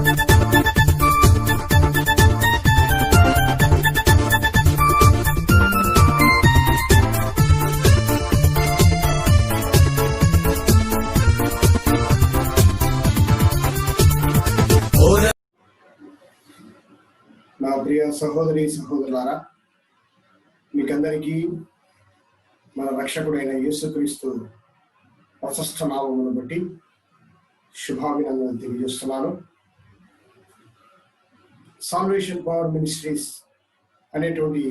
నా ప్రియ సహోదరి సహోదరులారా, మీకందరికీ మన రక్షకుడైన యేసుక్రీస్తు ప్రశస్త నామమును బట్టి శుభాభినందనలు తెలియజేస్తున్నాను. సాల్వేషన్ పవర్ మినిస్ట్రీస్ అనేటువంటి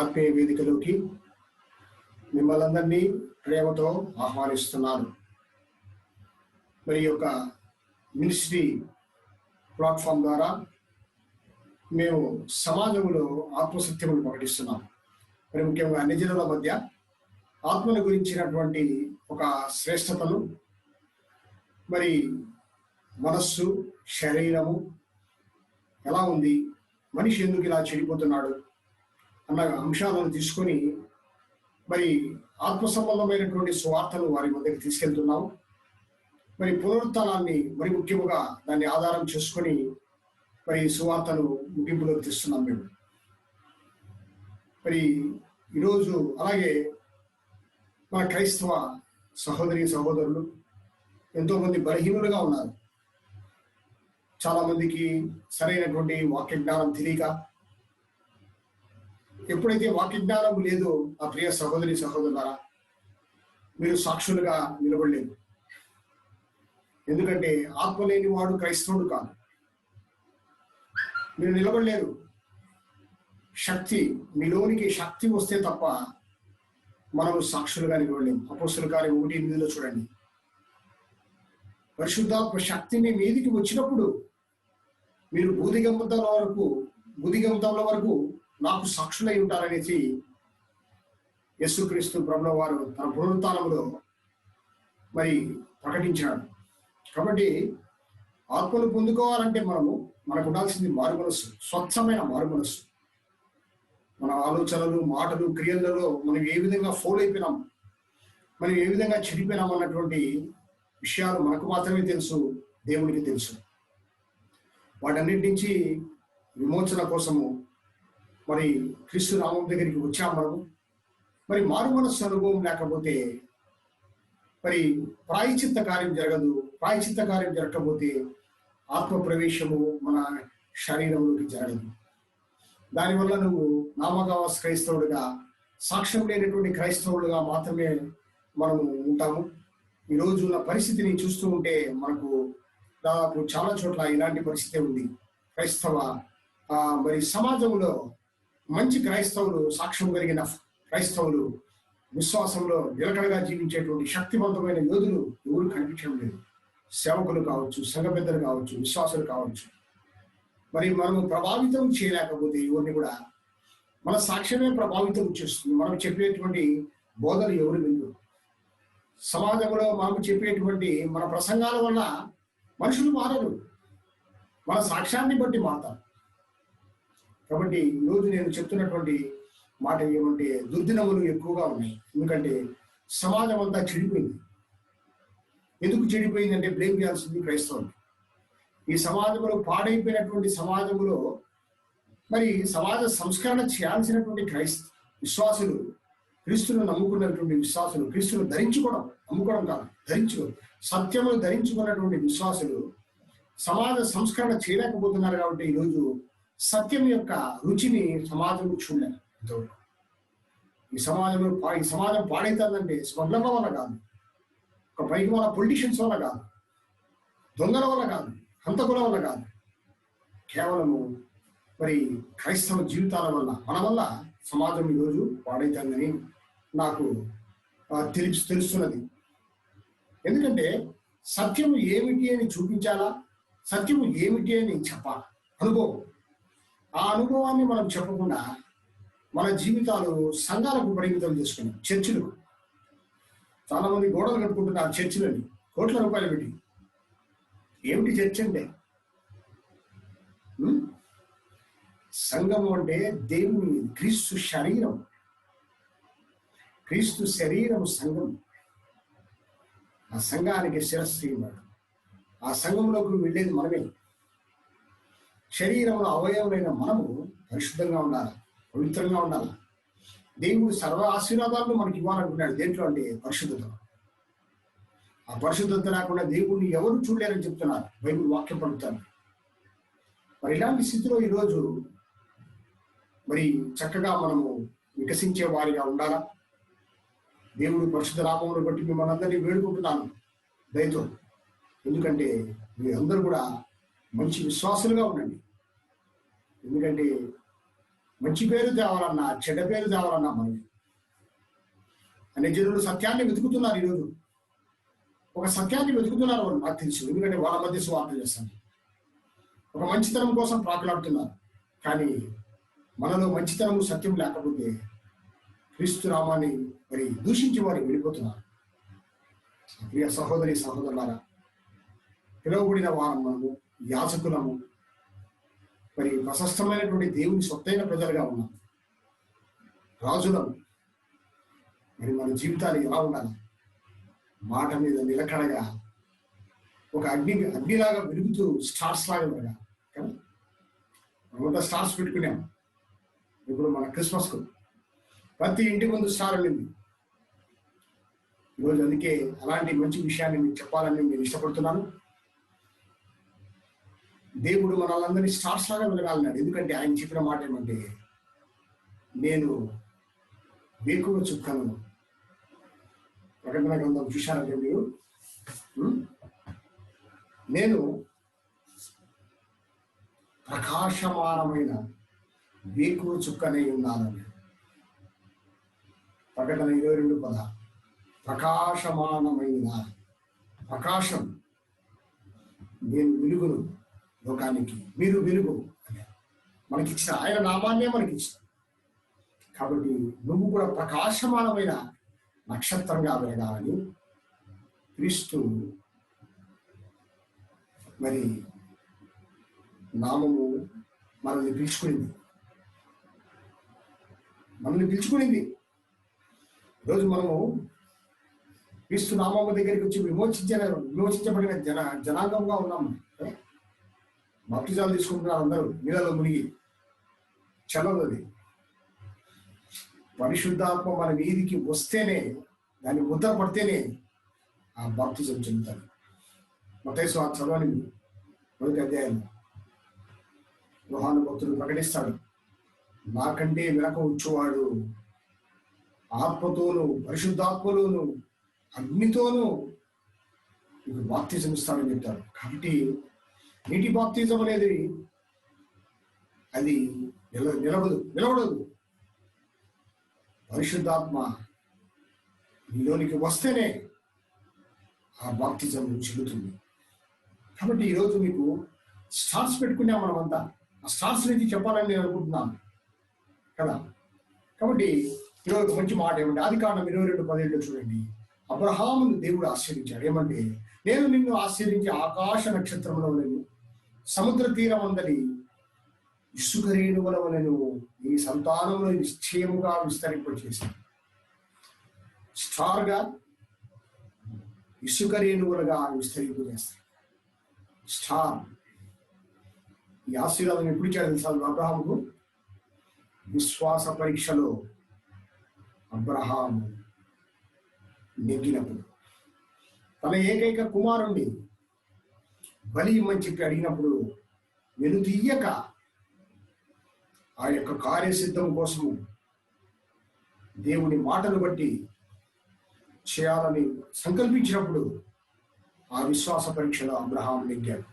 ఆత్మీయ వేదికలోకి మిమ్మల్ని అందరినీ ప్రేమతో ఆహ్వానిస్తున్నాను. మరి యొక్క మినిస్ట్రీ ప్లాట్ఫామ్ ద్వారా మేము సమాజంలో ఆత్మసత్యమును ప్రకటిస్తున్నాం. మరి ముఖ్యంగా అన్ని జనుల మధ్య ఆత్మల గురించినటువంటి ఒక శ్రేష్టతను, మరి మనస్సు, శరీరము ఎలా ఉంది, మనిషి ఎందుకు ఇలా చెడిపోతున్నాడు అన్న అంశాలను తీసుకొని మరి ఆత్మ సంబంధమైనటువంటి సువార్తను వారి మధ్యకి తీసుకెళ్తున్నాము. మరి పునరుత్థానాన్ని మరి ముఖ్యముగా దాన్ని ఆధారం చేసుకొని మరి సువార్తను ముగింపులోకి తెస్తున్నాం మేము. మరి ఈరోజు అలాగే మన క్రైస్తవ సహోదరి సహోదరులు ఎంతోమంది బలహీనులుగా ఉన్నారు. చాలామందికి సరైనటువంటి వాక్య జ్ఞానం తెలియక, ఎప్పుడైతే వాక్య జ్ఞానం లేదో ఆ ప్రియ సహోదరి సహోదరులారా, మీరు సాక్షులుగా నిలబడలేదు. ఎందుకంటే ఆత్మ లేని వాడు క్రైస్తవుడు కాదు. మీరు నిలబడలేరు. శక్తి, మీలోనికి శక్తి వస్తే తప్ప మనము సాక్షులుగా నిలబడలేము. అపోస్తలుల కార్యం 1:8 చూడండి. పరిశుద్ధాత్మ శక్తి మీ మీదికి వచ్చినప్పుడు మీరు భూదిగంతాల వరకు నాకు సాక్షులై ఉంటారనేసి యేసుక్రీస్తు ప్రభువు వారు తన పునరుత్థానములో మరి ప్రకటించాడు. కాబట్టి ఆత్మను పొందుకోవాలంటే మనకు ఉండాల్సింది మారు మనస్సు, స్వచ్ఛమైన మారు మనస్సు. మన ఆలోచనలు, మాటలు, క్రియలలో మనం ఏ విధంగా ఫోల్ అయిపోయినాం, మనం ఏ విధంగా చెడిపోయినాం అన్నటువంటి విషయాలు మనకు మాత్రమే తెలుసు, దేవునికి తెలుసు. వాటన్నిటి నుంచి విమోచన కోసము మరి క్రీస్తు నామం దగ్గరికి వచ్చాం మనము. మరి మారు మనస్సు అనుభవం లేకపోతే మరి ప్రాయశ్చిత్త కార్యం జరగదు. ప్రాయశ్చిత్త కార్యం జరగకపోతే ఆత్మ ప్రవేశము మన శరీరంలోకి జరగదు. దానివల్ల నువ్వు నామకావాస క్రైస్తవుడిగా, సాక్ష్యం లేనటువంటి క్రైస్తవులుగా మాత్రమే మనము ఉంటాము. ఈరోజు ఉన్న పరిస్థితిని చూస్తూ ఉంటే మనకు దాదాపు చాలా చోట్ల ఇలాంటి పరిస్థితి ఉంది. క్రైస్తవ మరి సమాజంలో మంచి క్రైస్తవులు, సాక్ష్యం కలిగిన క్రైస్తవులు, విశ్వాసంలో నిలకడగా జీవించేటువంటి శక్తివంతమైన యోధులు ఎవరు కనిపించడం లేదు. సేవకులు కావచ్చు, సంఘ పెద్దలు కావచ్చు, విశ్వాసులు కావచ్చు. మరి మనము ప్రభావితం చేయలేకపోతే ఇవన్నీ కూడా మన సాక్ష్యమే ప్రభావితం చేస్తుంది. మనం చెప్పేటువంటి బోధలు ఎవరు వినరు. సమాజంలో మనము చెప్పేటువంటి మన ప్రసంగాల వల్ల మనుషులు మారరు, మన సాక్ష్యాన్ని బట్టి మారతారు. కాబట్టి ఈరోజు నేను చెప్తున్నటువంటి మాట ఏమంటే, దుర్దినములు ఎక్కువగా ఉన్నాయి. ఎందుకంటే సమాజం అంతా చెడిపోయింది. ఎందుకు చెడిపోయిందంటే బ్లేమ్ చేయాల్సింది క్రైస్తవులు. ఈ సమాజంలో పాడైపోయినటువంటి సమాజంలో మరి సమాజ సంస్కరణ చేయాల్సినటువంటి విశ్వాసులు, క్రీస్తును నమ్ముకున్నటువంటి విశ్వాసులు, క్రీస్తును నమ్ముకోవడం కాదు, సత్యమును ధరించుకున్నటువంటి విశ్వాసులు సమాజ సంస్కరణ చేయలేకపోతున్నారు. కాబట్టి ఈరోజు సత్యం యొక్క రుచిని సమాజం చూడలేదు. ఈ సమాజం పాడైతుందంటే స్మగ్లర్ల వల్ల కాదు, ఒక పైకి వాళ్ళ పొలిటీషియన్స్ వల్ల కాదు, దొంగల వల్ల కాదు, హంతకుల వల్ల కాదు, కేవలము మరి క్రైస్తవ జీవితాల వల్ల, మన వల్ల సమాజం ఈరోజు పాడైతుందని నాకు తెలుస్తున్నది. ఎందుకంటే సత్యము ఏమిటి అని చూపించాలా, సత్యము ఏమిటి అని చెప్పాలి. అనుభవం, ఆ అనుభవాన్ని మనం చెప్పకుండా మన జీవితాలు సంఘాలకు పరిమితం చేసుకున్నాం. చర్చిలకు చాలా మంది గోడలు కట్టుకుంటున్నారు, చర్చిలని కోట్ల రూపాయలు పెట్టి. ఏమిటి చర్చ్ అంటే? సంఘము అంటే దేవుని, క్రీస్తు శరీరం, క్రీస్తు శరీరం సంఘం. ఆ సంఘానికి శిరస్సు ఇవ్వడు. ఆ సంఘంలోకి వెళ్ళేది మనమే. శరీరంలో అవయవమైన మనము పరిశుద్ధంగా ఉండాలి, పవిత్రంగా ఉండాలి. దేవుడు సర్వ ఆశీర్వాదాలను మనకి ఇవ్వాలనుకున్నాడు. దేంట్లో అంటే పరిశుద్ధత. ఆ పరిశుద్ధత లేకుండా దేవుడిని ఎవరు చూడలేరని చెప్తున్నారు బైబిల్ వాక్యం పలుకుతారు. మరి ఇలాంటి స్థితిలో ఈరోజు మరి చక్కగా మనము వికసించే వారిగా ఉండాలా. దేవుడు పరిశుద్ధ నామమును బట్టి మిమ్మల్ని అందరినీ వేడుకుంటున్నాను దయతో. ఎందుకంటే మీరందరూ కూడా మంచి విశ్వాసులుగా ఉండండి. ఎందుకంటే మంచి పేరు తేవాలన్నా, చెడ్డ పేరు తేవాలన్నా మనకి అనే జనులు సత్యాన్ని వెతుకుతున్నారు. ఈరోజు ఒక సత్యాన్ని వెతుకుతున్నారు వాళ్ళు, నాకు తెలుసు. ఎందుకంటే వాళ్ళ మధ్య స్వార్థ చేస్తాను. ఒక మంచితనం కోసం ప్రాకులాడుతున్నారు. కానీ మనలో మంచితనము సత్యం లేకపోతే క్రీస్తు నామాన్ని మరి దూషించి వారు వెళ్ళిపోతున్నారు. ప్రియ సహోదరి సహోదరులారా, పిలువబడిన వారం మనము, యాజకులము, మరి ప్రశస్తమైనటువంటి దేవుని సొత్తైన ప్రజలుగా ఉన్నాం, రాజులము. మరి మన జీవితాలు ఎలా ఉండాలి? మాట మీద నిలకడగా ఒక అగ్నిలాగా వెలుగుతూ స్టార్స్ లాగా ఉండగా. కానీ మనమంతా స్టార్స్ పెట్టుకున్నాం. ఇప్పుడు మన క్రిస్మస్కు ప్రతి ఇంటి ముందు స్టార్ వెళ్ళింది ఈరోజు. అందుకే అలాంటి మంచి విషయాన్ని మీకు చెప్పాలని నేను ఇష్టపడుతున్నాను. దేవుడు మనల్ని స్టార్స్ లాగా వెలగాలన్నాడు. ఎందుకంటే ఆయన చెప్పిన మాట ఏమంటే, నేను వేకువ చుక్కను. ప్రకటన గ్రంథం చూశారంటే మీరు, నేను ప్రకాశమానమైన వేకువ చుక్కనే ఉన్నానని. ప్రకటన 22:10. ప్రకాశమానమైన ప్రకాశం. నేను వెలుగును లోకానికి, మీరు వెలుగు అని మనకిచ్చిన ఆయన నామాన్నే మనకిచ్చిన. కాబట్టి నువ్వు కూడా ప్రకాశమానమైన నక్షత్రంగా వెలగాలని క్రీస్తు మరి నామము మనల్ని పిలుచుకునింది. ఈరోజు మనము క్రీస్తు నామము దగ్గరికి వచ్చి విమోచించబడిన జనాంగంగా ఉన్నాము. బాప్తిజాలు తీసుకుంటున్నారు అందరూ నీళ్ళలో మునిగి. చల్లదు అది. పరిశుద్ధాత్మ మన వీధికి వస్తేనే, దాన్ని ముద్ర పడితేనే ఆ బాప్తిజం చెందుతారు. మత్తయి సువార్త చదవండి, 1వ అధ్యాయం. యోహాను భక్తుడు ప్రకటిస్తాడు, నాకంటే వెనక వచ్చేవాడు ఆత్మతోనూ పరిశుద్ధాత్మలోను అగ్నితోనూ మీకు బాప్తిజం ఇస్తాడని చెప్తారు. కాబట్టి నీటి బాప్తిజం అనేది అది నిలబడదు. పరిశుద్ధాత్మ నీలోనికి వస్తేనే ఆ బాప్తిజం చెల్లుతుంది. కాబట్టి ఈరోజు మీకు స్టార్స్ పెట్టుకున్నాం మనమంతా. ఆ స్టార్స్ నుంచి చెప్పాలని నేను అనుకుంటున్నాను కదా. కాబట్టి ఈరోజు మంచి మాట ఏమంటే, ఆదికాండం 22:17 చూడండి. అబ్రహామును దేవుడు ఆశ్చర్యించాడు. ఏమంటే, నేను నిన్ను ఆశ్చర్యించి ఆకాశ నక్షత్రంలో నేను సముద్ర తీరం అందరి ఇసుక రేణువుల వలెను నీ సంతానంలో నిశ్చయముగా విస్తరింపచేశాను. స్టార్గా, ఇసుక రేణువులుగా విస్తరింపజేస్తాడు. స్టార్. ఈ ఆశీర్వాదం ఎప్పుడు ఇచ్చాడు తెలుసా అబ్రహాముకు? విశ్వాస పరీక్షలో అబ్రహాము నెగ్గినప్పుడు, తన ఏకైక కుమారుణ్ణి బలి ఇమ్మని చెప్పి అడిగినప్పుడు వెనుతీయక ఆ యొక్క కార్యసిద్ధం కోసము దేవుని మాటను బట్టి చేయాలని సంకల్పించినప్పుడు ఆ విశ్వాస పరీక్షలో అబ్రహాము నెగ్గాడు.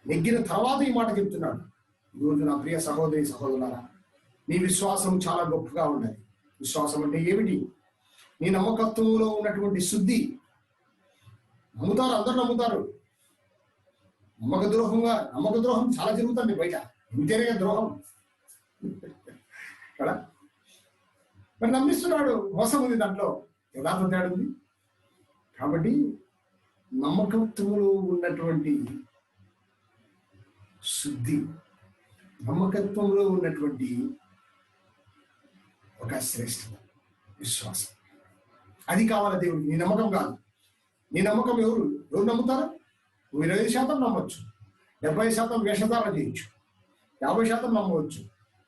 నెగ్గిన తర్వాత ఈ మాట చెప్తున్నాడు. ఈరోజు నా ప్రియ సహోదరి సహోదరులారా, నీ విశ్వాసం చాలా గొప్పగా ఉన్నది. విశ్వాసం అంటే ఏమిటి? నీ నమ్మకత్వంలో ఉన్నటువంటి శుద్ధి. నమ్ముతారు, అందరూ నమ్ముతారు. నమ్మక ద్రోహం చాలా జరుగుతుంది బయట. ఇంతేనే ద్రోహం కదా. మరి నమ్మిస్తున్నాడు, మోసం ఉంది దాంట్లో, యథార్థ తేడా ఉంది. కాబట్టి నమ్మకత్వంలో ఉన్నటువంటి శుద్ధి, నమ్మకత్వంలో ఉన్నటువంటి ఒక శ్రేష్ఠత, విశ్వాసం, అది కావాలి దేవుడికి. నీ నమ్మకం కాదు. నీ నమ్మకం ఎవరు నమ్ముతారు? నువ్వు 20% నమ్మొచ్చు, 70% వేషధారణ చేయొచ్చు, 50% నమ్మవచ్చు.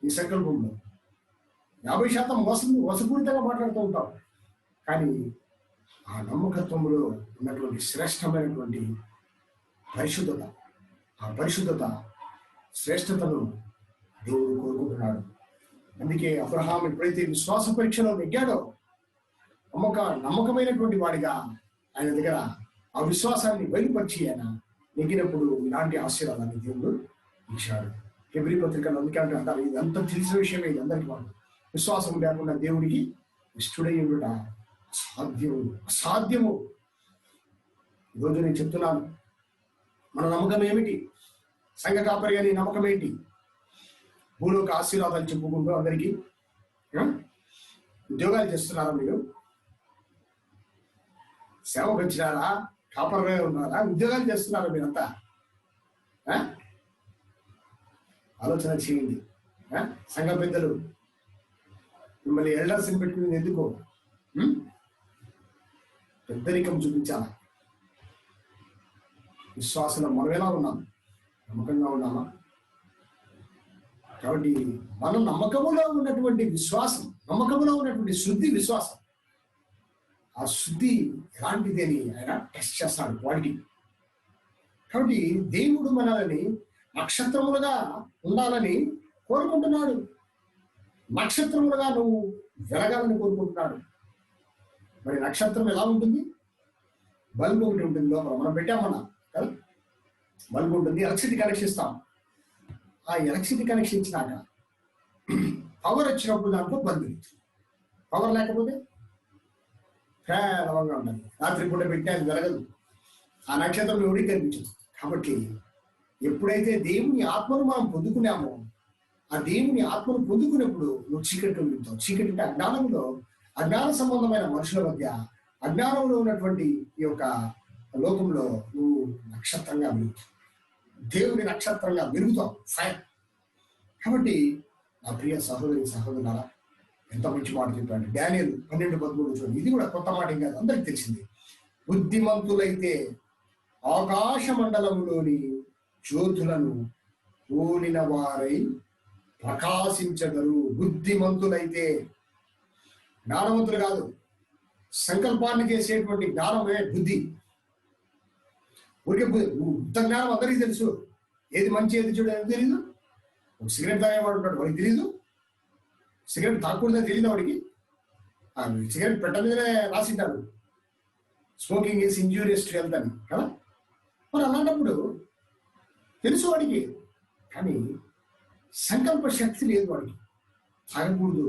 ఈ సంకల్పంలో 50% వసపూరితంగా మాట్లాడుతూ ఉంటాం. కానీ ఆ నమ్మకత్వంలో ఉన్నటువంటి శ్రేష్టమైనటువంటి పరిశుద్ధత, ఆ పరిశుద్ధత శ్రేష్టతను దేవుడు కోరుకుంటున్నాడు. అందుకే అబ్రహాం ఎప్పుడైతే విశ్వాస పరీక్షలో నెగ్గాడో, నమ్మకమైనటువంటి వాడిగా ఆయన దగ్గర ఆ విశ్వాసాన్ని బయలుపరిచి ఆయన నెగ్గినప్పుడు ఇలాంటి ఆశీర్వాదాన్ని దేవుడు ఇచ్చాడు. హెబ్రీ పత్రికలు అందుకే అంటారు, ఇది అంత తెలిసిన విషయమే, ఇది అందరికీ వాళ్ళు విశ్వాసం లేకుండా దేవుడికి ఇష్టడై ఉండట అసాధ్యము. ఈరోజు నేను చెప్తున్నాను, మన నమ్మకం ఏమిటి? సంఘ కాపరి అని నమ్మకం ఏంటి? భూలోక ఆశీర్వాదాలు చెప్పుకుంటూ అందరికీ ఉద్యోగాలు చేస్తున్నారా? మీరు సేవకు వచ్చినారా? కాపరగా ఉన్నారా? ఉద్యోగాలు చేస్తున్నారా? మీరంతా ఆలోచన చేయండి. సంఘ పెద్దలు మిమ్మల్ని ఎల్డర్స్ని పెట్టుకుని ఎందుకో పెద్దరికం చూపించాలా? విశ్వాసంలో మనం ఎలా ఉన్నాం? నమ్మకంగా ఉన్నామా? కాబట్టి మన నమ్మకములో ఉన్నటువంటి విశ్వాసం, నమ్మకములో ఉన్నటువంటి శుద్ధి విశ్వాసం, ఆ శుద్ధి ఎలాంటిది అని ఆయన టెస్ట్ చేస్తాడు, క్వాలిటీ. కాబట్టి దేవుడు మనల్ని నక్షత్రములుగా ఉండాలని కోరుకుంటున్నాడు. నక్షత్రములుగా నువ్వు వెలగాలని కోరుకుంటున్నాడు. మరి నక్షత్రం ఎలా ఉంటుంది? బల్బు ఒకటి ఉంటుంది లోపల, మనం పెట్టామన్నా కదా, బల్బు ఉంటుంది, ఎలక్ట్రిసిటీ కనెక్షన్ ఇస్తాం. ఆ ఎలక్ట్రిసిటీ కనెక్షన్ ఇచ్చినాక పవర్ వచ్చినప్పుడు దాంట్లో బల్బు, పవర్ లేకపోతే పేదవంగా ఉండాలి. రాత్రి పూట పెట్టినా అది వెలగదు, ఆ నక్షత్రం ఎవరికి కనిపించదు. కాబట్టి ఎప్పుడైతే దేవుని ఆత్మను మనం పొందుకున్నామో, ఆ దేవుని ఆత్మను పొందుకున్నప్పుడు నువ్వు చీకటిలో వెళ్తావు. చీకటి అంటే అజ్ఞానంలో, అజ్ఞాన సంబంధమైన మనుషుల మధ్య, అజ్ఞానంలో ఉన్నటువంటి ఈ యొక్క లోకంలో నువ్వు నక్షత్రంగా వెలుగుతావు, దేవుని నక్షత్రంగా వెలుగుతావు, ఫైర్. కాబట్టి నా ప్రియ సహోదరి సహోదరులారా, ఎంత మంచి మాట చెప్పాడు డానియేలు 12:13 చూడండి. ఇది కూడా కొత్త మాట కాదు, అందరికి తెలిసింది. బుద్ధిమంతులైతే ఆకాశ మండలంలోని జ్యోతులను పోలిన వారై ప్రకాశించగలరు. బుద్ధిమంతులైతే, జ్ఞానవంతులు కాదు. సంకల్పాన్ని చేసేటువంటి జ్ఞానమే బుద్ధి. ఊరికే బుద్ధ జ్ఞానం అందరికీ తెలుసు, ఏది మంచి ఏది చెడు ఏది తెలీదు. ఒక సిగరెట్ తాగేవాడు ఉంటాడు, వాడికి తెలీదు. సిగరెట్ తాగకూడదని తెలియదు వాడికి. సిగరెట్ పెట్ట మీదనే రాసింటాడు, smoking is injurious to health అని కదా. మరి అలాంటప్పుడు తెలుసు వాడికి, కానీ సంకల్ప శక్తి లేదు వాడికి. తాగకూడదు,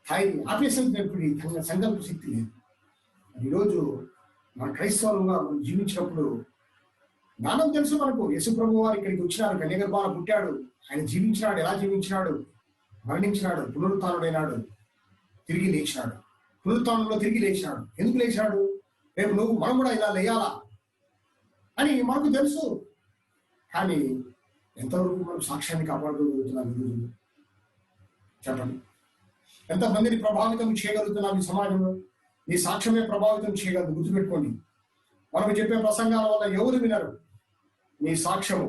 తాగి ఆపేసేటప్పుడు సంకల్ప శక్తి లేదు. ఈరోజు మన క్రైస్తవులుగా మనం జీవించినప్పుడు జ్ఞానం తెలుసు మనకు. యేసు ప్రభు వారు ఇక్కడికి వచ్చినాడు, కన్యగర్భాన పుట్టాడు, ఆయన జీవించినాడు, ఎలా జీవించినాడు, మరణించినాడు, పునరుత్థానుడైనాడు, తిరిగి లేచినాడు. పునరుత్థానంలో తిరిగి లేచినాడు. ఎందుకు లేచినాడు? రేపు మనం కూడా ఇలా లేయాలా అని మనకు తెలుసు. కానీ ఎంతవరకు మనం సాక్ష్యాన్ని కాపాడుకోగలుగుతున్నాం? ఈరోజు చెప్పండి. ఎంతమందిని ప్రభావితం చేయగలుగుతున్నాం ఈ సమాజంలో? నీ సాక్ష్యమే ప్రభావితం చేయగలదు, గుర్తుపెట్టుకోండి. మనకు చెప్పే ప్రసంగాల వల్ల ఎవరు వినరు. నీ సాక్ష్యము,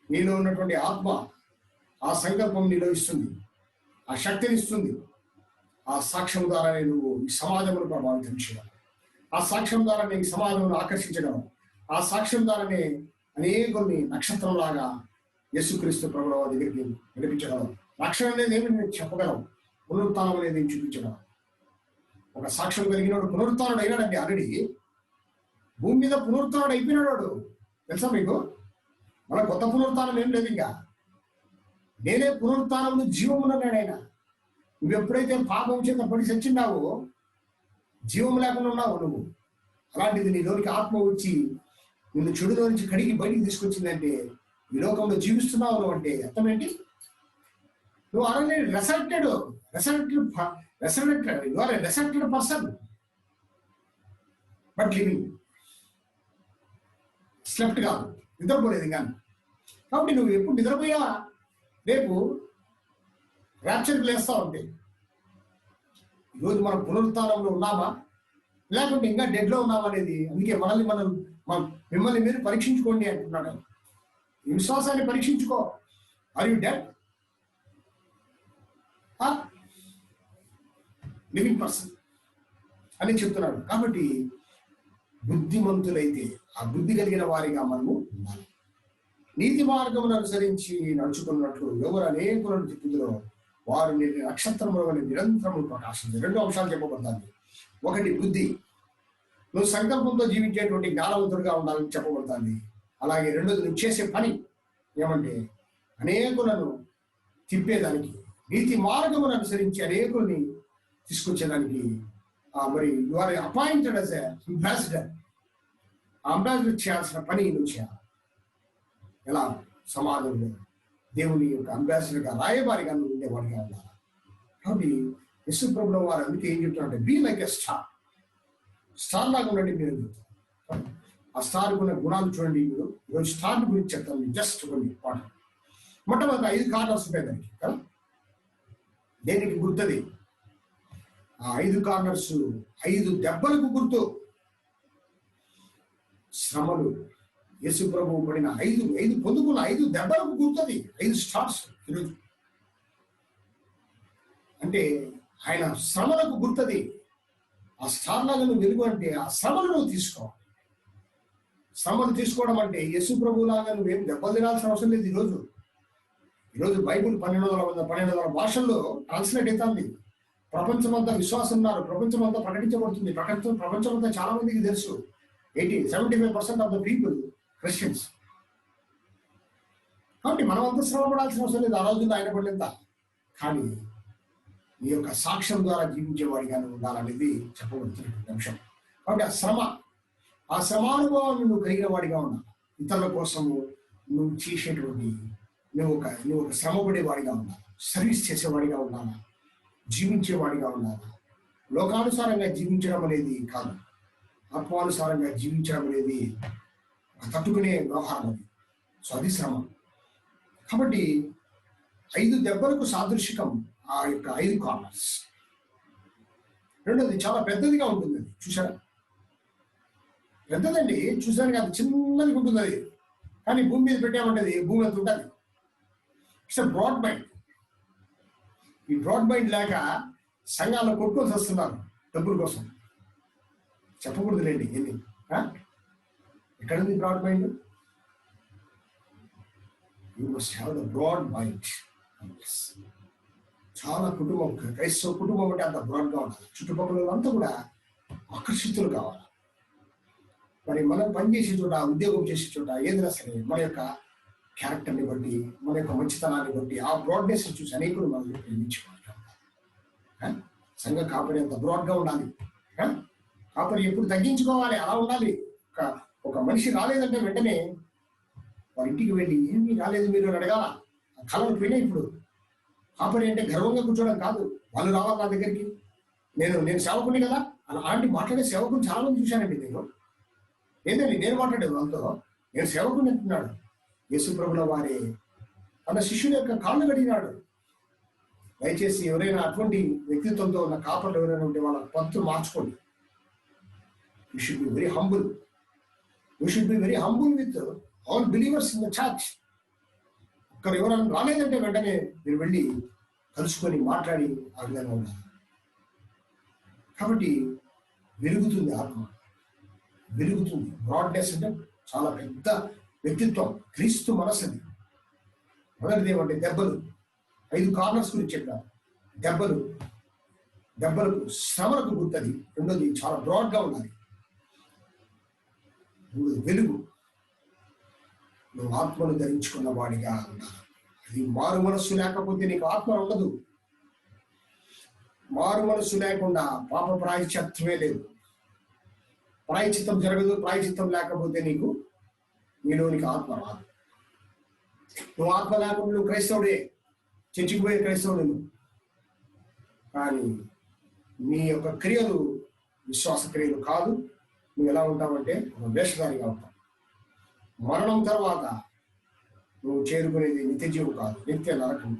నీలో ఉన్నటువంటి ఆత్మ, ఆ సంకల్పం నీలో ఇస్తుంది, ఆ శక్తిని ఇస్తుంది. ఆ సాక్ష్యం ద్వారానే నువ్వు ఈ సమాజమును ప్రభావితం చేయగలవు. ఆ సాక్ష్యం ద్వారానే ఈ సమాజమును ఆకర్షించగలవు. ఆ సాక్ష్యం ద్వారానే అనేకుల్ని నక్షత్రంలాగా యేసుక్రీస్తు ప్రభువు దగ్గరికి నడిపించగలవు. రక్షణ అనేది ఏమి నేను చెప్పగలవు, పునరుత్థానం అనేది నేను చూపించగలవు. ఒక సాక్ష్యం కలిగినవాడు పునరుత్థానుడు అయినాడండి. ఆల్రెడీ భూమి మీద పునరుత్థానుడు అయిపోయినాడు వాడు, తెలుసా మీకు? మన కొత్త పునరుత్థానం ఏం లేదు. ఇంకా నేనే పునరుత్థానమును జీవమునన్నాడు ఆయన. నువ్వు ఎప్పుడైతే పాపం చేత పడి చచ్చిన్నావో జీవం లేకుండా ఉన్నావు నువ్వు. అలాంటిది నీలోనికి ఆత్మ వచ్చి నిన్ను చెడులో నుంచి కడిగి బయటికి తీసుకొచ్చిందంటే ఈ లోకంలో జీవిస్తున్నావు నువ్వు. అంటే అర్థం ఏంటి? నువ్వు already రెసరెక్టెడ్ person, but living. Slept కాదు, నిద్రపోలేదు కానీ. కాబట్టి నువ్వు ఎప్పుడు నిద్రపోయావా? రేపు ర్యాప్చర్కి లేస్తా ఉంటే. ఈరోజు మనం పునరుత్థానంలో ఉన్నామా లేకుంటే ఇంకా డెడ్లో ఉన్నామా అనేది. అందుకే మిమ్మల్ని మీరు పరీక్షించుకోండి అంటున్నాడు. ఈ విశ్వాసాన్ని పరీక్షించుకో. Are you dead? Living person అని చెప్తున్నాడు. కాబట్టి బుద్ధిమంతులైతే ఆ బుద్ధి కలిగిన వారిగా మనము ఉండాలి. నీతి మార్గమును అనుసరించి నడుచుకున్నట్లు ఎవరు అనేకులను తిప్పుదురో వారు నక్షత్రముల వలె నిరంతరము ప్రకాశించారు. 2 అంశాలు చెప్పబడతాయి. ఒకటి బుద్ధి, నువ్వు సంకల్పంతో జీవించేటువంటి జ్ఞానవంతుడిగా ఉండాలని చెప్పబడుతుంది. అలాగే రెండోది నువ్వు చేసే పని ఏమంటే అనేకులను తిప్పేదానికి, నీతి మార్గమును అనుసరించి అనేకుల్ని తీసుకొచ్చేదానికి మరి you are appointed as ambassador. Ambassador చేయాల్సిన పని నువ్వు చేయాలి. ఎలా? సమాజంలో దేవుని యొక్క అంబాసిడర్గా, రాయబారిగా నువ్వు ఉండేవాడిగా ఉండాలి. కాబట్టి యేసు ప్రభువు వారు అందుకే ఏం చెప్తారంటే బీ లైక్ ఎ స్టార్ లాగా ఉండండి మీరు చెప్తారు. ఆ స్టార్ ఉన్న గుణాలు చూడండి. మీరు ఈరోజు స్టార్ గురించి చెప్తాను, జస్ట్ కొన్ని పాట. మొట్టమొదటి 5 కార్నర్స్ ఉంటాయి దానికి కదా. దేనికి గుర్తది? ఆ 5 కార్నర్స్ 5 దెబ్బలకు గుర్తు. శ్రమలు, యేసు ప్రభువు పడిన 5 పొందుకున్న 5 దెబ్బలకు గుర్తుంది. 5 స్టార్స్ ఈరోజు అంటే ఆయన శ్రమలకు గుర్తది. ఆ స్టార్ లాగా నువ్వు వెలుగు అంటే ఆ శ్రమను నువ్వు తీసుకోవాలి. శ్రమను తీసుకోవడం అంటే యేసు ప్రభువు లాగా నువ్వేం దెబ్బలు తినాల్సిన అవసరం లేదు. ఈరోజు బైబుల్ 1200 భాషల్లో ట్రాన్స్లేట్ అవుతుంది. ప్రపంచమంతా విశ్వాసం ఉన్నారు, ప్రపంచమంతా ప్రకటించబడుతుంది. ప్రపంచమంతా చాలా మందికి తెలుసు. 75% ఆఫ్ ద పీపుల్ క్రిస్టియన్స్. కాబట్టి మనం అంతా శ్రమ పడాల్సిన అవసరం లేదు. ఆ రోజుల్లో ఆయన పడినంత. కానీ నీ యొక్క సాక్ష్యం ద్వారా జీవించేవాడిగా ఉండాలనేది చెప్పబడుతున్నటువంటి అంశం. కాబట్టి ఆ శ్రమానుభవాన్ని నువ్వు కలిగిన వాడిగా ఉండాలి. ఇతరుల కోసము నువ్వు చేసేటువంటి నువ్వు ఒక శ్రమ పడేవాడిగా ఉండాలి. సర్వీస్ చేసేవాడిగా ఉండాలి. జీవించేవాడిగా ఉండాలి. లోకానుసారంగా జీవించడం అనేది కాదు, ఆత్మానుసారంగా జీవించడం అనేది తట్టుకునే వ్యవహారం అది. సో అది శ్రమ. కాబట్టి 5 దెబ్బలకు సాదృశ్యకం ఆ యొక్క 5 కార్నర్స్. రెండోది చాలా పెద్దదిగా ఉంటుంది. అది చూసారా? పెద్దదండి, చూసాను కాదు, చిన్నది ఉంటుంది అది. కానీ భూమి మీద పెట్టామంటే భూమి అంత ఉంటుంది. It's broad mind. ఈ బ్రాడ్ మైండ్ లేక సంఘాల్లో కొట్టుకొని వస్తున్నారు డబ్బుల కోసం. చెప్పకూడదు లేండి ఎన్ని. ఎక్కడుంది broad mind? You must have the broad mind. చాలా కుటుంబం, క్రైస్తవ కుటుంబం అంటే అంత బ్రాడ్గా ఉండాలి. చుట్టుపక్కల అంతా కూడా ఆకర్షితులు కావాలి. మరి మనం పనిచేసే చోట, ఉద్యోగం చేసే చోట ఏదైనా సరే మన యొక్క క్యారెక్టర్ని బట్టి, మన యొక్క మంచితనాన్ని బట్టి ఆ బ్రాడ్నెస్ చూసి అనేకులు మనల్ని ప్రేమించేవాళ్ళు. సంఘ కాపరి అంత బ్రాడ్గా ఉండాలి. కాపరి ఎప్పుడు తగ్గించుకోవాలి, అలా ఉండాలి. ఒక మనిషి రాలేదంటే వెంటనే వారి ఇంటికి వెళ్ళి ఏమి రాలేదు మీరు అని అడగాల. కళలు పోయినాయి ఇప్పుడు. కాపరి అంటే గర్వంగా కూర్చోవడం కాదు, వాళ్ళు రావాలి నా దగ్గరికి. నేను సేవకుని కదా అలాంటి మాట్లాడే సేవకుని చాలా మంది చూశానండి. ఏంటండి నేను మాట్లాడేది వాళ్ళతో, నేను సేవకుని అంటున్నాడు. యేసు ప్రభుల వారి తన శిష్యుల యొక్క కాళ్ళు కడిగినాడు. దయచేసి ఎవరైనా అటువంటి వ్యక్తిత్వంతో ఉన్న కాపర్లు ఎవరైనా ఉంటే వాళ్ళ పద్ధతులు మార్చుకోండి. You should be very humble. You should be very humble with all believers in the church. అక్కడ ఎవరైనా రాలేదంటే వెంటనే మీరు వెళ్ళి కలుసుకొని మాట్లాడి ఆ విధంగా ఉండాలి. కాబట్టి వెలుగుతుంది ఆత్మ, వెలుగుతుంది. బ్రాడ్నెస్ అంటే చాలా పెద్ద వ్యక్తిత్వం, క్రీస్తు మనస్సుది. మొదటిది ఏమంటే దెబ్బలు. 5 కార్నర్స్ గురించి చెప్పారు. దెబ్బలకు శ్రమలకు గుర్తది. రెండోది చాలా బ్రాడ్గా ఉండాలి. మూడోది వెలుగు. నువ్వు ఆత్మను ధరించుకున్న వాడిగా ఉండాలి. అది మారు మనస్సు లేకపోతే నీకు ఆత్మ ఉండదు. మారు మనస్సు లేకుండా పాప ప్రాయశ్చిత్తమే లేదు. ప్రాయశ్చిత్తం జరగదు. ప్రాయశ్చిత్తం లేకపోతే నీలోనికి ఆత్మ రాదు. నువ్వు ఆత్మ లేకుండా నువ్వు క్రైస్తవుడే, చర్చికి పోయే క్రైస్తవుడు. కానీ నీ యొక్క క్రియలు విశ్వాస క్రియలు కాదు. నువ్వు ఎలా ఉంటావంటే ఒక వేషధారిగా ఉంటావు. మరణం తర్వాత నువ్వు చేరుకునేది నిత్య జీవం కాదు, నిత్య నరకం.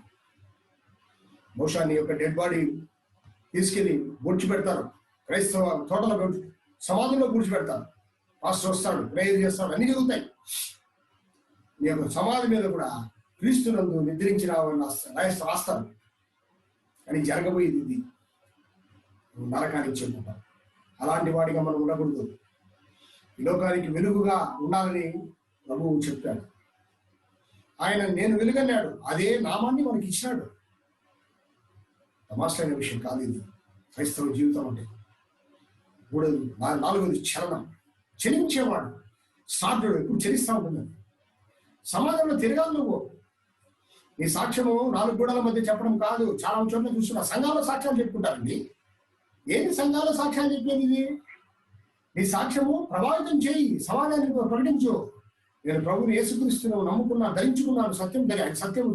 బహుశా నీ యొక్క డెడ్ బాడీ తీసుకెళ్ళి పూడ్చిపెడతారు. క్రైస్తవ తోటలో సమాధుల్లో పూడ్చిపెడతారు. పాస్టర్ వస్తాడు, ప్రేయర్ చేస్తాడు, అన్ని జరుగుతాయి. ఈ యొక్క సమాధి మీద కూడా క్రీస్తునందు నిద్రించినావని రాస్తారు. కానీ జరగబోయేది ఇది, నరకానికి చెప్పుకుంటాం. అలాంటి వాడిగా మనం ఉండకూడదు. ఈ లోకానికి వెలుగుగా ఉండాలని ప్రభువు చెప్పాడు. ఆయన నేను వెలుగన్నాడు, అదే నామాన్ని మనకి ఇచ్చినాడు. తమాషైన విషయం కాదు ఇది క్రైస్తవ జీవితం అంటే. నాలుగోది చలనం. చలించేవాడు సాధ్యుడు ఎప్పుడు చలిస్తూ ఉంటుంది. సమాజంలో తిరగాలి నువ్వు. నీ సాక్ష్యము 4 గోడల మధ్య చెప్పడం కాదు. చాలా చోట్ల చూస్తున్నా సంఘాల సాక్ష్యాలు చెప్పుకుంటారండి. ఏంటి సంఘాల సాక్ష్యాలు చెప్పేది? ఇది నీ సాక్ష్యము ప్రభావితం చేయి, సమాజానికి ప్రకటించు. నేను ప్రభుని యేసుక్రీస్తును నమ్ముకున్నాను, ధరించుకున్నాను, సత్యం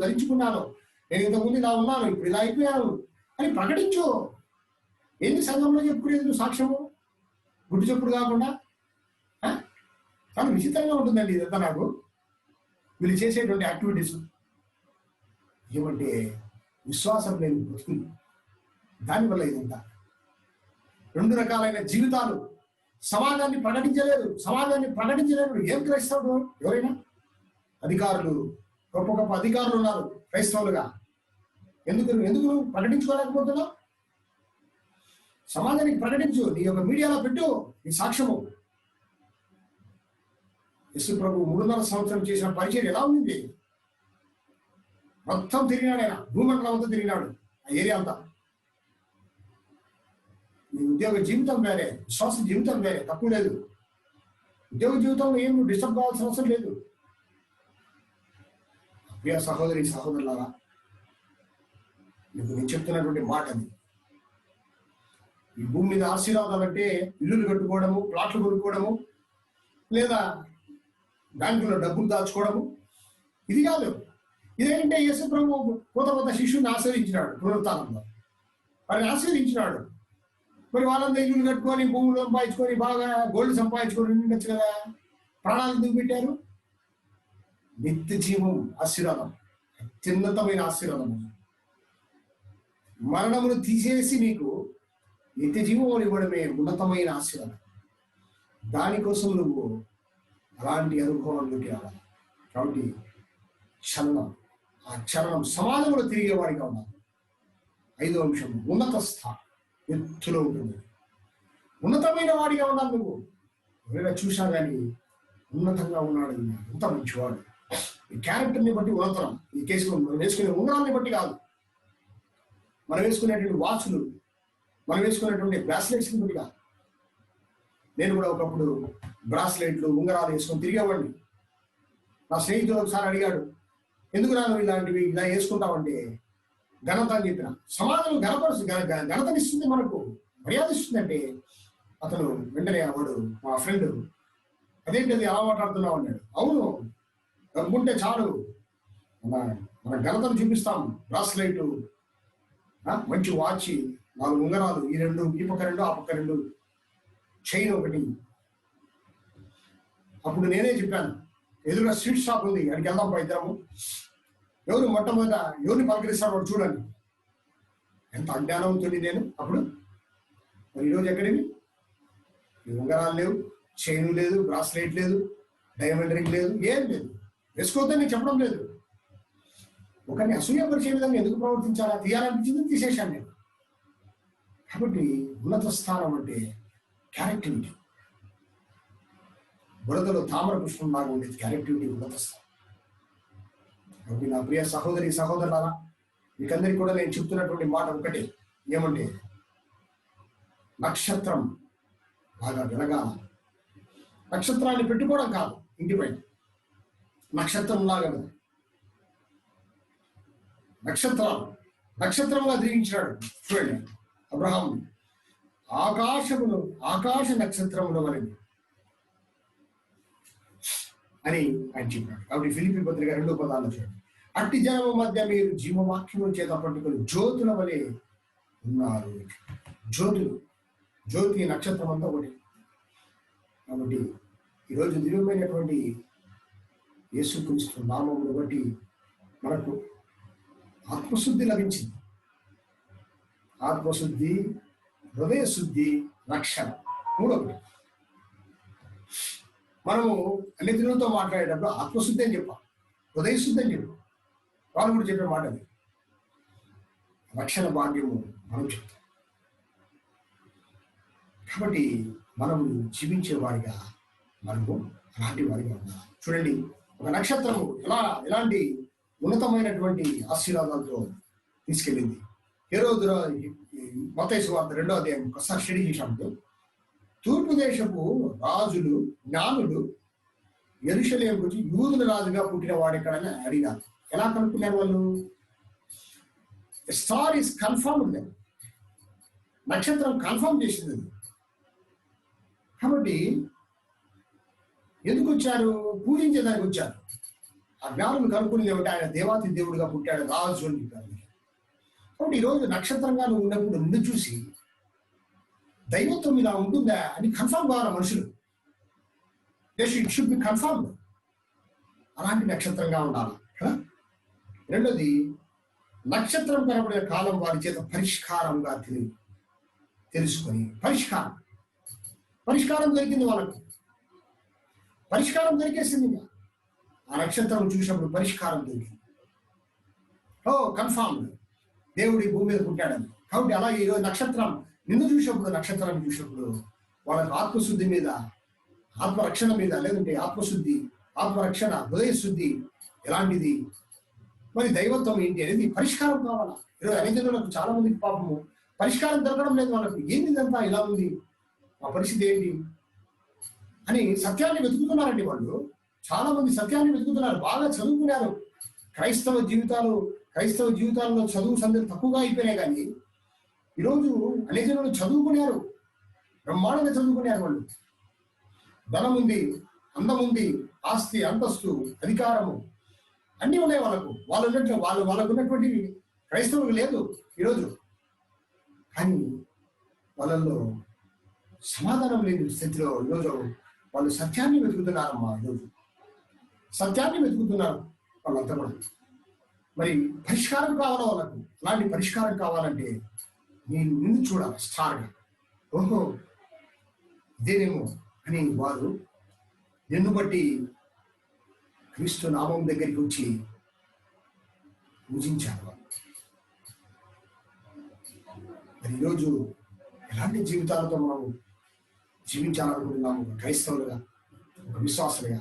ధరించుకున్నాను, నేను ఇంతకుముందు ఇలా ఉన్నాను, ఇప్పుడు ఇలా అయిపోయాను అని ప్రకటించు. ఏంటి సంఘంలో చెప్పుకునేది నువ్వు సాక్ష్యము? గుడ్డు చెప్పుడు కాకుండా. చాలా విచిత్రంగా ఉంటుందండి ఇదంతా. నాకు వీళ్ళు చేసేటువంటి యాక్టివిటీస్ ఏమంటే విశ్వాసం లేని బ్రతుకులు. దానివల్ల ఇదంతా 2 రకాలైన జీవితాలు. సమాజాన్ని ప్రకటించలేరు. ఏం క్రైస్తవుడు? ఎవరైనా అధికారులు, గొప్ప గొప్ప అధికారులు ఉన్నారు క్రైస్తవులుగా. ఎందుకు ప్రకటించుకోలేకపోతున్నావు? సమాజానికి ప్రకటించు. నీ యొక్క మీడియాలో పెట్టు నీ సాక్ష్యము. యేసు ప్రభు 3.5 సంవత్సరం చేసిన పరిచయం ఎలా ఉంది? మొత్తం తిరిగినాడు ఆయన, భూమండలం అంతా తిరిగినాడు, ఆ ఏరియా అంతా. నీ ఉద్యోగ జీవితం వేరే, విశ్వాస జీవితం వేరే, తక్కువ లేదు. ఉద్యోగ జీవితంలో ఏం డిస్టర్బ్ కావాల్సిన అవసరం లేదు. ప్రియ సహోదరులారా, మీకు నేను చెప్తున్నటువంటి మాట అది. ఈ భూమి మీద ఆశీర్వాదాలు అంటే ఇల్లులు కట్టుకోవడము, ప్లాట్లు కొనుక్కోవడము, లేదా బ్యాంకులో డబ్బులు దాచుకోవడము, ఇది కాదు. ఇదేంటే యేసు ప్రభు కొత్త శిష్యుని ఆశ్రయించినాడు. పునరుత్థానంలో వారిని ఆశ్రయించినాడు. మరి వాళ్ళంతా ఇల్లులు కట్టుకొని, భూములు సంపాదించుకొని, బాగా గోల్డ్ సంపాదించుకొని ఉండొచ్చు కదా. ప్రాణాలు ఎందుకు పెట్టారు? నిత్య జీవం ఆశీర్వాదం, అత్యున్నతమైన ఆశీర్వాదం. మరణమును తీసేసి నీకు నిత్య జీవం ఇవ్వడమే ఉన్నతమైన ఆశీర్వాదం. దానికోసం నువ్వు అలాంటి అనుభవాల్లోకి రావాలి. కాబట్టి ఆ చలనం సమాజంలో తిరిగేవాడిగా ఉండాలి. 5వ అంశం ఉన్నత స్థానం, ఎత్తులో ఉంటుంది. ఉన్నతమైన వాడిగా ఉండాలి నువ్వు. ఎవరైనా చూసా కానీ ఉన్నతంగా ఉన్నాడు, ఎంత మంచివాడు. ఈ క్యారెక్టర్ని బట్టి ఉన్నతనం. ఈ కేసులో మనం వేసుకునే ఉంగరాన్ని బట్టి కాదు, మనం వేసుకునేటువంటి వాచ్లు, మనం వేసుకునేటువంటి బ్రాస్లెట్స్ని బట్టి కాదు. నేను కూడా ఒకప్పుడు బ్రాస్లెట్లు, ఉంగరాలు వేసుకొని తిరిగేవాడిని. నా స్నేహితుడు ఒకసారి అడిగాడు, ఎందుకు రాను ఇలాంటివి ఇలా వేసుకుంటామంటే, ఘనత అని చెప్పిన. సమాజం ఘనతనిస్తుంది, మనకు మర్యాద ఇస్తుందంటే, అతను వెంటనే వాడు మా ఫ్రెండ్, అదేంటి అది ఎలా మాట్లాడుతున్నావు అన్నాడు. అవును, డబ్బుంటే చాలు, మన ఘనతను చూపిస్తాం. బ్రాస్లెట్, మంచి వాచ్, 4 ఉంగరాలు, ఈ 2, ఈ పక్క 2, ఆ పక్క 2, చైన్ ఒకటి. అప్పుడు నేనే చెప్పాను, ఎదురుగా స్వీట్ షాప్ ఉంది, అక్కడికి వెళ్దాం ఇద్దరము. ఎవరు మొట్టమొదట ఎవరిని పలకరిస్తాడు వాడు చూడండి. ఎంత అజ్ఞానవంతుడి నేను అప్పుడు. మరి ఈరోజు ఎక్కడివి? ఉంగరాలు లేవు, చైన్ లేదు, బ్రాస్లెట్ లేదు, డైమండ్ రింగ్ లేదు, ఏం లేదు. వేసుకోవద్దని నేను చెప్పడం లేదు. ఒకరిని అసూయపరిచే విధంగా ఎందుకు ప్రవర్తించాలా? తీయాలనిపించింది, తీసేశాను నేను. కాబట్టి ఉన్నత స్థానం అంటే క్యారెక్టివిటీ. బురదలో తామర పుష్పం లాగా ఉండేది క్యారెక్టివిటీ, ఉన్నత స్థానం. కాబట్టి నా ప్రియ సహోదరులారా, మీకందరికీ కూడా నేను చెప్తున్నటువంటి మాట ఒకటే, ఏమంటే నక్షత్రం బాగా వెలగాల. నక్షత్రాన్ని పెట్టుకోవడం కాదు, ఇంటిపైన నక్షత్రం లాగా నక్షత్రంగా దిగించాడు. చూడండి, అబ్రహాం ఆకాశ నక్షత్రములు అనేది అని ఆయన చెప్పాడు. కాబట్టి ఫిలిప్పీ పత్రిక 2:14 చూడండి, అట్టి జనము మధ్య మీరు జీవవాక్యము చేత పట్టుకుని జ్యోతుల వలె ఉన్నారు. జ్యోతి నక్షత్రం అంతా ఒకటి. కాబట్టి ఈరోజు దివ్యమైనటువంటి యేసుక్రీస్తు నామమును బట్టి మనకు ఆత్మశుద్ధి లభించింది. ఆత్మశుద్ధి, హృదయ శుద్ధి, రక్షణ, 3. మనము అన్నిటితో మాట్లాడేటప్పుడు ఆత్మశుద్ధి అని చెప్పాలి. హృదయ శుద్ధి అని చెప్పు. వాళ్ళు కూడా చెప్పే మాట అది. రక్షణ భాగ్యము మనం చెప్తాం. కాబట్టి మనము జీవించే వారిగా మనము అలాంటి వారిగా ఉండాలి. చూడండి, ఒక నక్షత్రము ఎలాంటి ఉన్నతమైనటువంటి ఆశీర్వాదాలతో తీసుకెళ్ళింది. హేరోదు మత్తయి సువార్త 2వ అధ్యాయం ఒకసారి స్టడీ చేసినప్పుడు, తూర్పు దేశపు రాజులు జ్ఞానులు యెరూషలేము గురించి యూదుల రాజుగా పుట్టిన వాడు ఎక్కడని అడిగారు. ఎలా కనుక్కున్నారు వాళ్ళు? Star is confirmed. నక్షత్రం కన్ఫర్మ్ చేసింది. కాబట్టి ఎందుకు వచ్చారు? పూజించేదానికి వచ్చారు. ఆ జ్ఞానం కనుక్కునేది ఏమిటి? ఆయన దేవాతి దేవుడిగా పుట్టాడు, రాజు అని చెప్పారు. కాబట్టి ఈరోజు నక్షత్రంగా నువ్వు ఉన్నప్పుడు నిన్ను చూసి దైవత్వం ఇలా ఉంటుందా అని కన్ఫర్మ్ కావాలి మనుషులు. It should be confirm. అలాంటి నక్షత్రంగా ఉండాలి కదా. రెండోది, నక్షత్రం కనబడే కాలం వారి చేత పరిష్కారంగా తెలుసుకొని పరిష్కారం దొరికింది వాళ్ళకు. పరిష్కారం దొరికేసింది. ఆ నక్షత్రం చూసినప్పుడు పరిష్కారం దొరికింది. కన్ఫామ్ దేవుడి భూమి మీద పుట్టాడని. కాబట్టి అలాగే ఈరోజు నిన్ను నక్షత్రాన్ని చూసినప్పుడు వాళ్ళకు ఆత్మశుద్ధి మీద, ఆత్మరక్షణ మీద, లేదంటే ఆత్మశుద్ధి, ఆత్మరక్షణ, హృదయ శుద్ధి ఎలాంటిది, మరి దైవత్వం ఏంటి అనేది పరిష్కారం కావాలా. ఈరోజు అనేజనులకు చాలా మందికి పాపము పరిష్కారం దొరకడం లేదు. వాళ్ళకి ఏంటి ఇదంతా ఇలా ఉంది, ఆ పరిస్థితి ఏంటి అని సత్యాన్ని వెతుకుతున్నారండి వాళ్ళు. చాలా మంది సత్యాన్ని వెతుకుతున్నారు, బాగా చదువుకున్నారు. క్రైస్తవ జీవితాల్లో చదువు సందర్భం తక్కువగా అయిపోయినాయి. కానీ ఈరోజు అనేజనులు చదువుకున్నారు, బ్రహ్మాండంగా చదువుకున్నారు. వాళ్ళు ధనం ఉంది, అందం ఉంది, ఆస్తి, అంతస్తు, అధికారము అన్నీ ఉన్నాయి వాళ్ళకు. వాళ్ళకు ఉన్నటువంటి క్రైస్తవులకు లేదు ఈరోజు. కానీ వాళ్ళల్లో సమాధానం లేని స్థితిలో ఈరోజు వాళ్ళు సత్యాన్ని వెతుకుతున్నారమ్మా. ఈరోజు సత్యాన్ని వెతుకుతున్నారు వాళ్ళంతా కూడా. మరి పరిష్కారం కావాలా వాళ్ళకు. అలాంటి పరిష్కారం కావాలంటే నిన్ను చూడాలి స్టార్గా. ఓహో ఇదేనేమో అని వారు నిన్ను బట్టి క్రీస్తు నామం దగ్గరికి వచ్చి పూజించారు. మరి ఈరోజు ఎలాంటి జీవితాలతో మనం జీవించాలనుకుంటున్నాము? క్రైస్తవులుగా, ఒక విశ్వాసులుగా.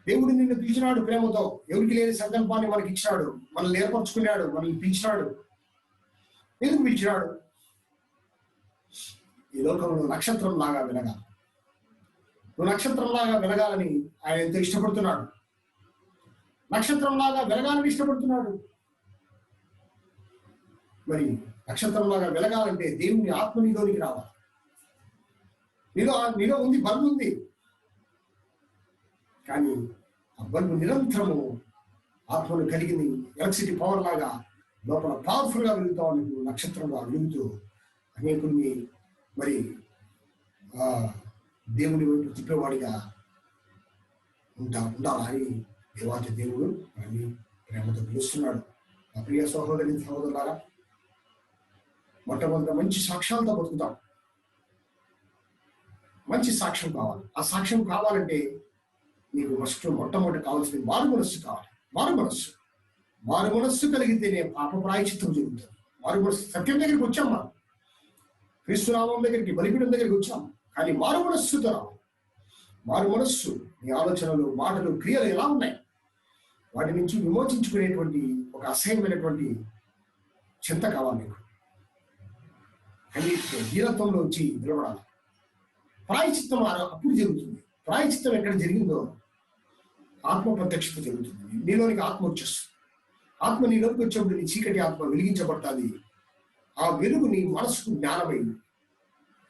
దేవుడు నిన్ను పిలిచినాడు ప్రేమతో. ఎవరికి లేని సంకల్పాన్ని మనకి ఇచ్చినాడు, మనల్ని ఏర్పరచుకున్నాడు, మనల్ని పిలిచినాడు. ఎందుకు పిలిచినాడు? ఈ లోకంలో నక్షత్రం లాగా వెలగాలి. నువ్వు నక్షత్రంలాగా వెలగాలని ఆయన ఎంతో ఇష్టపడుతున్నాడు. నక్షత్రంలాగా వెలగాలని ఇష్టపడుతున్నాడు. మరి నక్షత్రంలాగా వెలగాలంటే దేవుని ఆత్మ నీలోనికి రావాలి. నీలో ఉంది, బల్బు ఉంది. కానీ ఆ బల్బు నిరంతరము ఆత్మను కలిగింది. ఎలక్ట్రిసిటీ పవర్ లాగా లోపల పవర్ఫుల్ గా వెలుగుతా నీకు నక్షత్రంగా వెలుగుతూ అనేకుల్ని మరి దేవుని వైపు తిప్పేవాడిగా ఉండాలని దేవాతి దేవుడు అని ప్రేమతో పిలుస్తున్నాడు. నా ప్రియ సహోదరులారా, మొట్టమొదట మంచి సాక్ష్యాలతో బతుకుతాం. మంచి సాక్ష్యం కావాలి. ఆ సాక్ష్యం కావాలంటే నీకు మొట్టమొదటి కావాల్సింది మారు మనస్సు కావాలి. మారు మనస్సు కలిగితేనే పాప ప్రాయశ్చిత్తం జరుగుతుంది. మారు మనస్సు, సత్యం దగ్గరికి వచ్చాం మనం, క్రీస్తునామం దగ్గరికి, బలిపీఠం దగ్గరికి వచ్చాం. కానీ మారు మనస్సుతో రావాలి. మారు మనస్సు, నీ ఆలోచనలు, మాటలు, క్రియలు ఎలా ఉన్నాయి, వాటి నుంచి విమోచించుకునేటువంటి ఒక అసహ్యమైనటువంటి చింత కావాలి నీకు. అన్నిటితో హీనత్వంలో వచ్చి నిలబడాలి. ప్రాయచిత్తం అప్పుడు జరుగుతుంది. ప్రాయచిత్తం ఎక్కడ జరిగిందో ఆత్మ ప్రత్యక్షత జరుగుతుంది. నీలోనికి ఆత్మ వచ్చేస్తుంది. ఆత్మ నీలోకి వచ్చినప్పుడు నీ చీకటి ఆత్మ వెలిగించబడుతుంది. ఆ వెలుగు నీ మనసుకు జ్ఞానమై,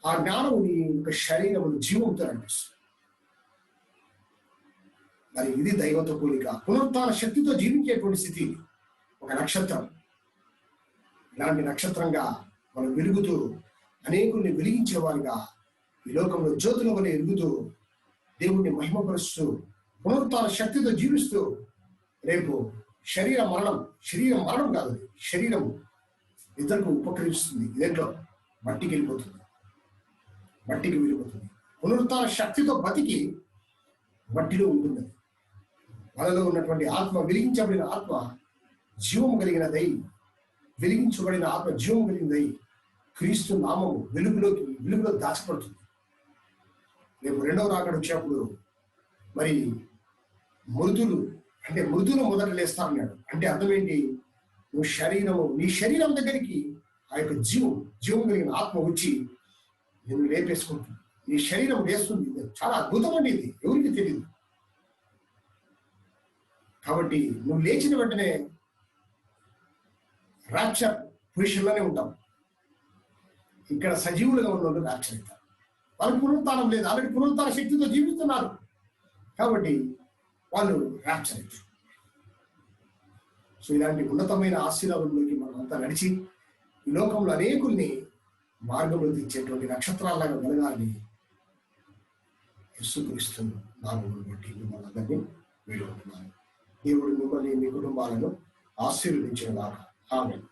ఆ జ్ఞానము నీ యొక్క శరీరమును జీవంతో అనిపిస్తుంది. మరి ఇది దైవత్వ పోలిక, పునరుత్థాన శక్తితో జీవించేటువంటి స్థితి. ఒక నక్షత్రం, ఇలాంటి నక్షత్రంగా మనం వెలుగుతూ అనేకుల్ని వెలిగించేవారిగా ఈ లోకంలో జ్యోతుల వలె ఎదుగుతూ దేవుణ్ణి మహిమపరుస్తూ పునరుత్థాన శక్తితో జీవిస్తూ రేపు శరీర మరణం కాదు, శరీరం ఇద్దరికి ఉపకరిస్తుంది. ఇదేంట్లో మట్టికి వెళ్ళిపోతుంది, మట్టికి వెళ్ళిపోతుంది. పునరుత్థాన శక్తితో బతికి మట్టిలో ఉంటుంది. వాళ్ళలో ఉన్నటువంటి ఆత్మ, వెలిగించబడిన ఆత్మ జీవము కలిగినదై, వెలిగించబడిన ఆత్మ జీవము కలిగినదై క్రీస్తు నామము వెలుగులో దాచబడుతుంది. రేపు రెండవ రాకడ వచ్చినప్పుడు మరి మృతులు మొదట లేస్తారన్నాడు. అంటే అర్థం ఏంటి? నీ శరీరం దగ్గరికి ఆ యొక్క జీవం కలిగిన ఆత్మ వచ్చి నిన్ను లేపేసుకుంటుంది. నీ శరీరం లేస్తుంది. చాలా అద్భుతం అండి ఇది, ఎవరికి తెలియదు. కాబట్టి నువ్వు లేచిన వెంటనే రాప్చర్ పొజిషన్లోనే ఉంటాం. ఇక్కడ సజీవులుగా ఉన్న వాళ్ళు రాప్చర్ అవుతారు. వాళ్ళకి పునరుత్థానం లేదు, ఆల్రెడీ పునరుత్థాన శక్తితో జీవిస్తున్నారు కాబట్టి వాళ్ళు రాప్చర్ అవుతారు. సో ఇలాంటి ఉన్నతమైన ఆశీర్వాదంలోకి మనం అంతా నడిచి ఈ లోకంలో అనేకుల్ని మార్గంలో తెచ్చేటువంటి నక్షత్రాల్లాగా వెలగాలని యేసుక్రీస్తు నామమును బట్టి మిమ్మల్ని అందరినీ వేడుకుంటున్నాను. దేవుడు మిమ్మల్ని, మీ కుటుంబాలను ఆశీర్వదించిన దాకా. ఆమేన్.